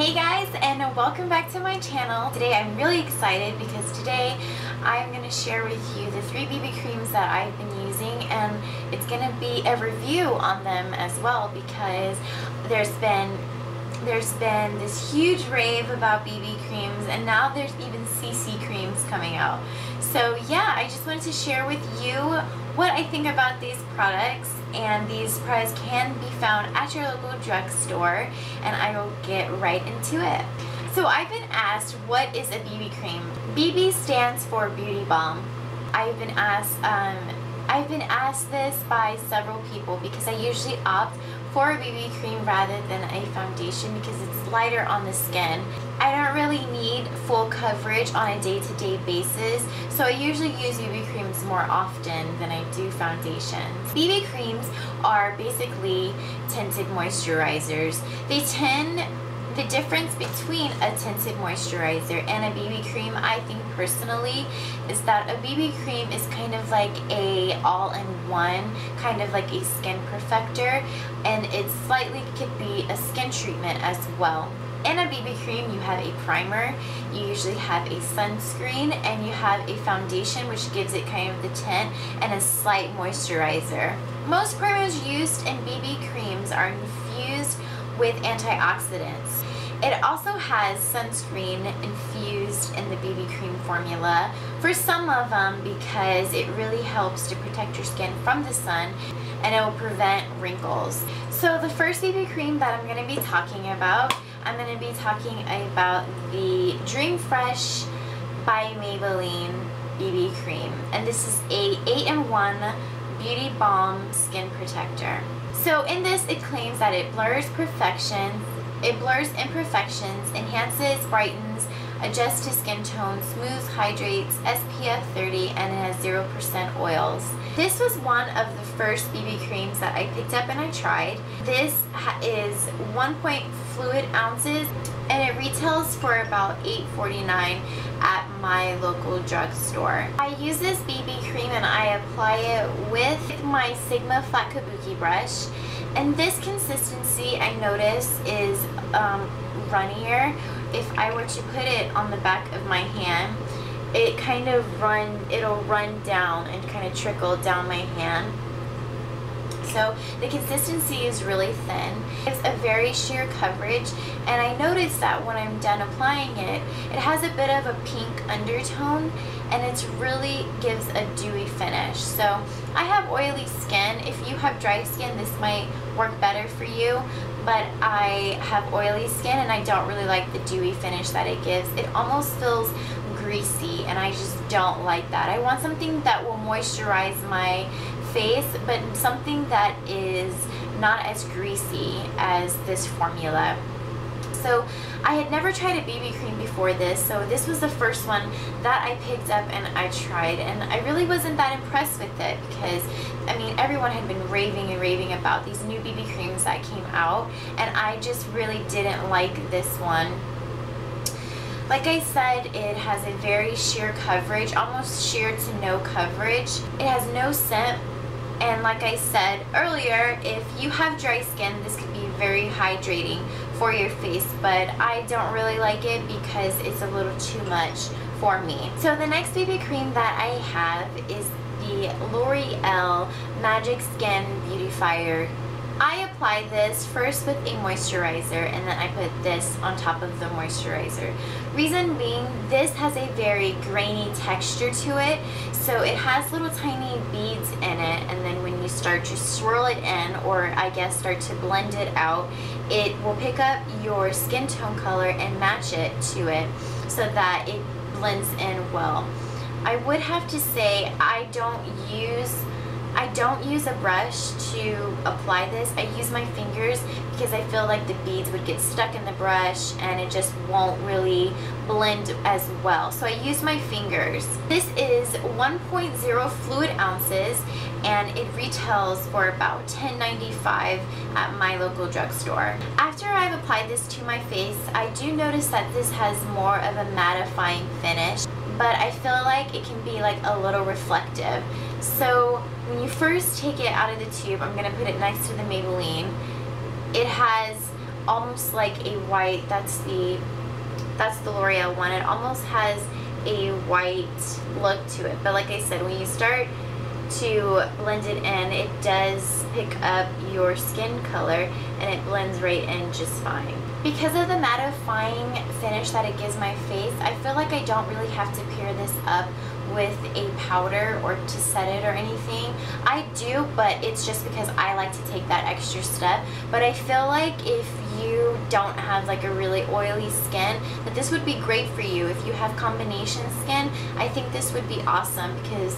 Hey guys, and welcome back to my channel. Today I'm really excited because today I'm going to share with you the 3 BB creams that I've been using, and it's going to be a review on them as well because there's been this huge rave about BB creams, and now there's even CC creams coming out. So yeah, I just wanted to share with you what I think about these products, and these products can be found at your local drugstore, and I will get right into it. So I've been asked, what is a BB cream? BB stands for beauty balm. I've been asked this by several people because I usually opt for a BB cream rather than a foundation because it's lighter on the skin. I don't really need full coverage on a day-to-day basis, so I usually use BB creams more often than I do foundations. BB creams are basically tinted moisturizers. The difference between a tinted moisturizer and a BB cream, I think personally, is that a BB cream is kind of like a all-in-one, kind of like a skin perfector, and it slightly could be a skin treatment as well. In a BB cream, you have a primer, you usually have a sunscreen, and you have a foundation which gives it kind of the tint, and a slight moisturizer. Most primers used in BB creams are infused with antioxidants. It also has sunscreen infused in the BB cream formula for some of them because it really helps to protect your skin from the sun, and it will prevent wrinkles. So the first BB cream that I'm going to be talking about, I'm going to be talking about the Dream Fresh by Maybelline BB cream, and this is a 8-in-1 beauty balm skin protector. So in this, it claims that it blurs imperfections, enhances, brightens, adjusts to skin tone, smooths, hydrates, SPF 30, and it has 0% oils. This was one of the first BB creams that I picked up and I tried. This is 1 fluid ounces, and it retails for about $8.49 at my local drugstore. I use this BB cream and I apply it with my Sigma flat kabuki brush, and this consistency I notice is runnier. If I were to put it on the back of my hand, it'll run down and kind of trickle down my hand. So the consistency is really thin. It's a very sheer coverage, and I noticed that when I'm done applying it, it has a bit of a pink undertone, and it really gives a dewy finish. So I have oily skin. If you have dry skin, this might work better for you, but I have oily skin and I don't really like the dewy finish that it gives. It almost feels greasy, and I just don't like that. I want something that will moisturize my face, but something that is not as greasy as this formula. So I had never tried a BB cream before this, so this was the first one that I picked up and I tried, and I really wasn't that impressed with it because, I mean, everyone had been raving and raving about these new BB creams that came out, and I just really didn't like this one. Like I said, it has a very sheer coverage, almost sheer to no coverage. It has no scent, and like I said earlier, if you have dry skin, this could be very hydrating for your face, but I don't really like it because it's a little too much for me. So the next BB cream that I have is the Loreal Magic Skin Beautifier. I apply this first with a moisturizer, and then I put this on top of the moisturizer. Reason being, this has a very grainy texture to it, so it has little tiny beads in it, and then when you start to swirl it in, or I guess start to blend it out, it will pick up your skin tone color and match it to it so that it blends in well. I would have to say I don't use a brush to apply this. I use my fingers because I feel like the beads would get stuck in the brush and it just won't really blend as well. So I use my fingers. This is 1.0 fluid ounces, and it retails for about $10.95 at my local drugstore. After I've applied this to my face, I do notice that this has more of a mattifying finish, but I feel like it can be like a little reflective. So when you first take it out of the tube, I'm going to put it next to the Maybelline. It has almost like a white. That's the L'Oreal one. It almost has a white look to it, but like I said, when you start to blend it in, it does pick up your skin color and it blends right in just fine. Because of the mattifying finish that it gives my face, I feel like I don't really have to pair this up with a powder or to set it or anything. I do, but it's just because I like to take that extra step. But I feel like if you don't have like a really oily skin, that this would be great for you. If you have combination skin, I think this would be awesome because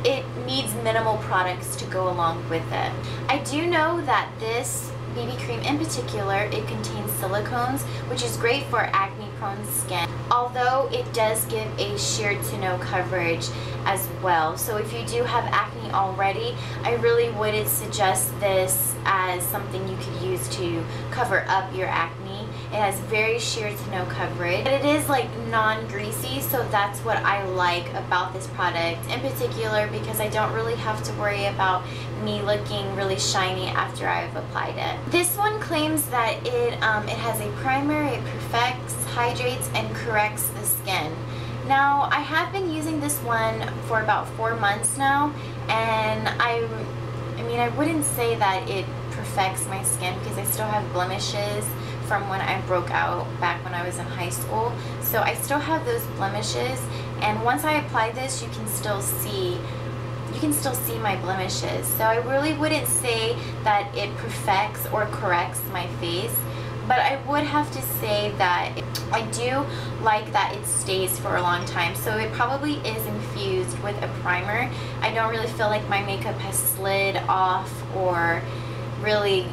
it needs minimal products to go along with it. I do know that this BB cream in particular, it contains silicones, which is great for acne prone skin, although it does give a sheer to no coverage as well. So if you do have acne already, I really wouldn't suggest this as something you could use to cover up your acne. It has very sheer to no coverage, but it is like non-greasy, so that's what I like about this product in particular, because I don't really have to worry about me looking really shiny after I've applied it. This one claims that it has a primer, it perfects, hydrates, and corrects the skin. Now, I have been using this one for about 4 months now, and I mean, I wouldn't say that it perfects my skin because I still have blemishes from when I broke out back when I was in high school. So I still have those blemishes, and once I apply this, you can still see my blemishes. So I really wouldn't say that it perfects or corrects my face, but I would have to say that I do like that it stays for a long time. So it probably is infused with a primer. I don't really feel like my makeup has slid off or really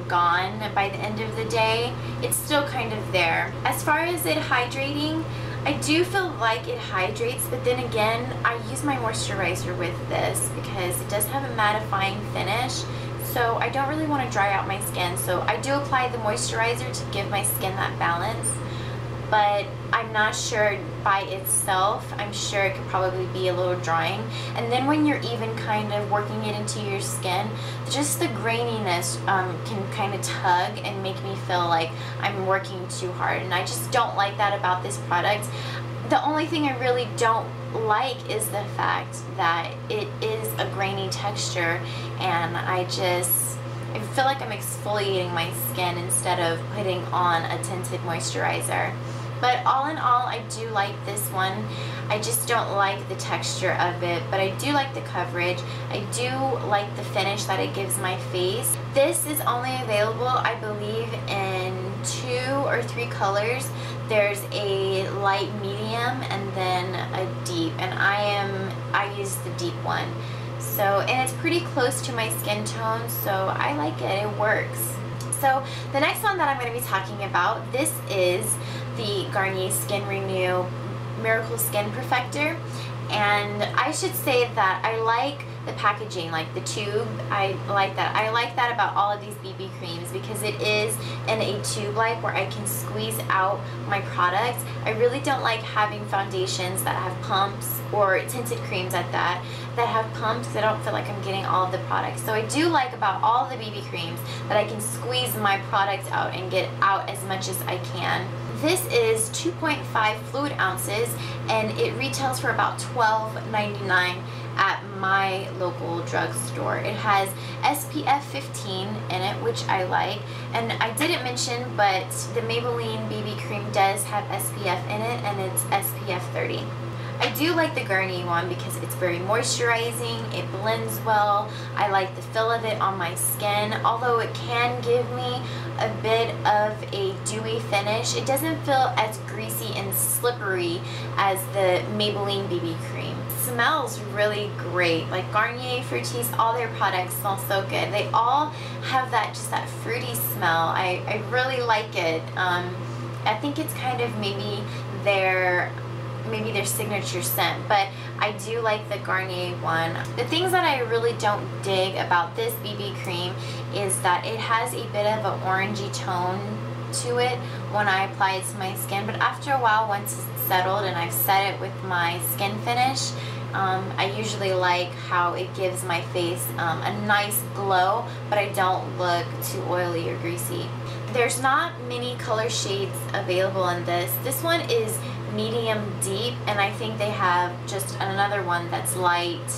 gone by the end of the day. It's still kind of there. As far as it hydrating, I do feel like it hydrates, but then again, I use my moisturizer with this because it does have a mattifying finish, so I don't really want to dry out my skin. So I do apply the moisturizer to give my skin that balance, but I'm not sure by itself. I'm sure it could probably be a little drying. And then when you're even kind of working it into your skin, just the graininess can kind of tug and make me feel like I'm working too hard. And I just don't like that about this product. The only thing I really don't like is the fact that it is a grainy texture, and I feel like I'm exfoliating my skin instead of putting on a tinted moisturizer. But all in all, I do like this one. I just don't like the texture of it, but I do like the coverage. I do like the finish that it gives my face. This is only available, I believe, in 2 or 3 colors. There's a light medium and then a deep, and I use the deep one. So, and it's pretty close to my skin tone, so I like it. It works. So the next one that I'm going to be talking about, this is the Garnier Skin Renew Miracle Skin Perfector. And I should say that I like the packaging, like the tube. I like that. I like that about all of these BB creams because it is in a tube like where I can squeeze out my product. I really don't like having foundations that have pumps, or tinted creams at that have pumps. I don't feel like I'm getting all of the products. So I do like about all the BB creams that I can squeeze my product out and get out as much as I can. This is 2.5 fluid ounces, and it retails for about $12.99 at my local drugstore. It has SPF 15 in it, which I like. And I didn't mention, but the Maybelline BB cream does have SPF in it, and it's SPF 30. I do like the Garnier one because it's very moisturizing, it blends well, I like the feel of it on my skin. Although it can give me a bit of a dewy finish, it doesn't feel as greasy and slippery as the Maybelline BB cream. It smells really great. Like Garnier, Fructis, all their products smell so good. They all have that fruity smell. I really like it. I think it's kind of maybe their signature scent, but I do like the Garnier one. The things that I really don't dig about this BB cream is that it has a bit of an orangey tone to it when I apply it to my skin, but after a while, once it's settled and I've set it with my skin finish, I usually like how it gives my face a nice glow, but I don't look too oily or greasy. There's not many color shades available in this. This one is medium deep, and I think they have just another one that's light.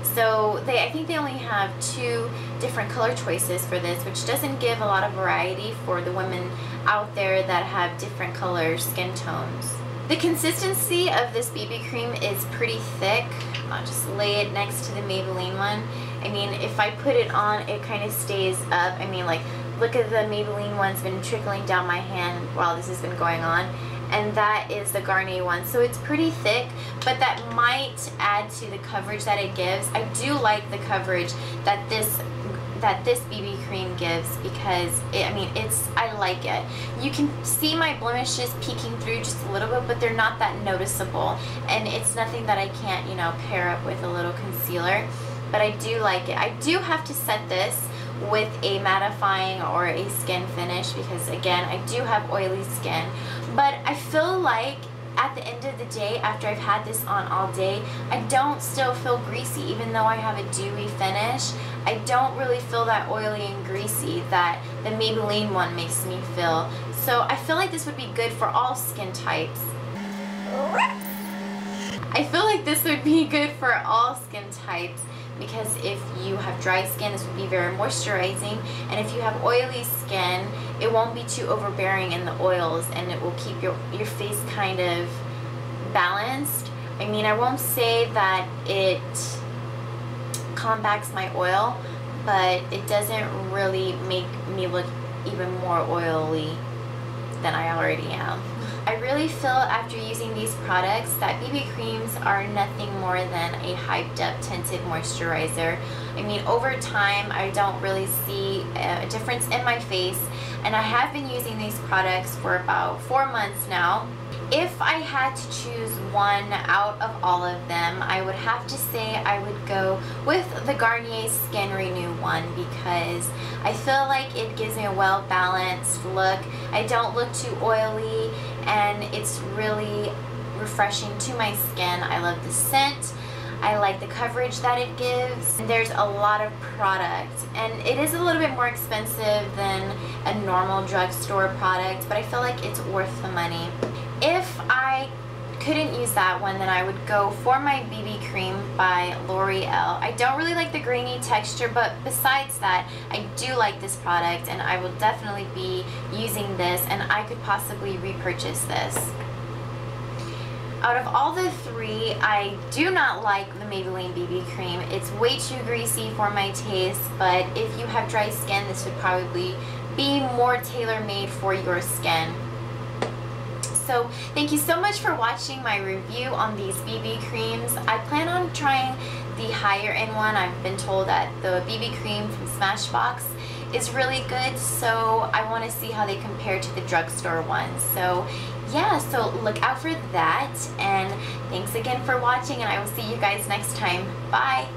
So I think they only have 2 different color choices for this, which doesn't give a lot of variety for the women out there that have different color skin tones. The consistency of this BB cream is pretty thick. I'll just lay it next to the Maybelline one. I mean, if I put it on, it kind of stays up. I mean, like, look at the Maybelline one's been trickling down my hand while this has been going on. And that is the Garnier one. So it's pretty thick, but that might add to the coverage that it gives. I do like the coverage that this BB cream gives, because I like it. You can see my blemishes peeking through just a little bit, but they're not that noticeable, and it's nothing that I can't, you know, pair up with a little concealer. But I do like it. I do have to set this with a mattifying or a skin finish, because again, I do have oily skin. But I feel like at the end of the day, after I've had this on all day, I don't still feel greasy. Even though I have a dewy finish, I don't really feel that oily and greasy that the Maybelline one makes me feel. So I feel like this would be good for all skin types. I feel like this would be good for all skin types, because if you have dry skin, this would be very moisturizing, and if you have oily skin, it won't be too overbearing in the oils, and it will keep your face kind of balanced. I mean, I won't say that it combats my oil, but it doesn't really make me look even more oily than I already am. I really feel after using these products that BB creams are nothing more than a hyped up tinted moisturizer. I mean, over time, I don't really see a difference in my face, and I have been using these products for about 4 months now. If I had to choose one out of all of them, I would have to say I would go with the Garnier Skin Renew one, because I feel like it gives me a well-balanced look. I don't look too oily, and it's really refreshing to my skin. I love the scent. I like the coverage that it gives. There's a lot of product, and it is a little bit more expensive than a normal drugstore product, but I feel like it's worth the money. If I couldn't use that one, then I would go for my BB cream by Loreal. I don't really like the grainy texture, but besides that, I do like this product, and I will definitely be using this, and I could possibly repurchase this. Out of all the 3, I do not like the Maybelline BB cream. It's way too greasy for my taste, but if you have dry skin, this would probably be more tailor-made for your skin. So thank you so much for watching my review on these BB creams. I plan on trying the higher end one. I've been told that the BB cream from Smashbox is really good, so I want to see how they compare to the drugstore ones. So yeah, so look out for that, and thanks again for watching, and I will see you guys next time. Bye!